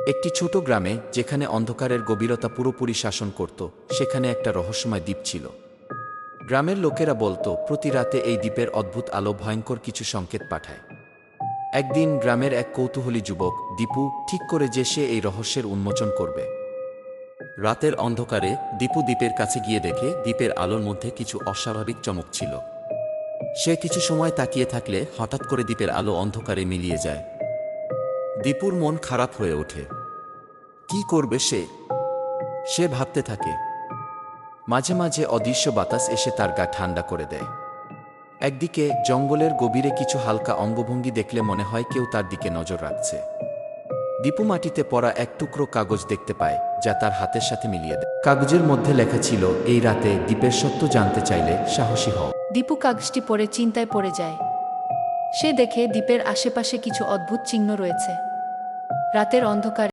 একটি ছোট গ্রামে, যেখানে অন্ধকারের গভীরতা পুরোপুরি শাসন করত, সেখানে একটা রহস্যময় দ্বীপ ছিল। গ্রামের লোকেরা বলতো, প্রতি রাতে এই দ্বীপের অদ্ভুত আলো ভয়ঙ্কর কিছু সংকেত পাঠায়। একদিন গ্রামের এক কৌতূহলী যুবক, দীপু, ঠিক করে যে সে এই রহস্যের উন্মোচন করবে। রাতের অন্ধকারে দীপু দ্বীপের কাছে গিয়ে দেখে দ্বীপের আলোর মধ্যে কিছু অস্বাভাবিক চমক ছিল। সে কিছু সময় তাকিয়ে থাকলে হঠাৎ করে দ্বীপের আলো অন্ধকারে মিলিয়ে যায়। দীপুর মন খারাপ হয়ে ওঠে। কি করবে সে? সে ভাবতে থাকে। মাঝে মাঝে অদৃশ্য বাতাস এসে তার গা ঠান্ডা করে দেয়। একদিকে জঙ্গলের গভীরে কিছু হালকা অঙ্গভঙ্গি দেখলে মনে হয় কেউ তার দিকে নজর রাখছে। দীপু মাটিতে পড়া এক টুকরো কাগজ দেখতে পায়, যা তার হাতের সাথে মিলিয়ে দেয়। কাগজের মধ্যে লেখা ছিল, এই রাতে দ্বীপের সত্য জানতে চাইলে সাহসী হও। দীপু কাগজটি পড়ে চিন্তায় পড়ে যায়। সে দেখে দ্বীপের আশেপাশে কিছু অদ্ভুত চিহ্ন রয়েছে। রাতের অন্ধকারে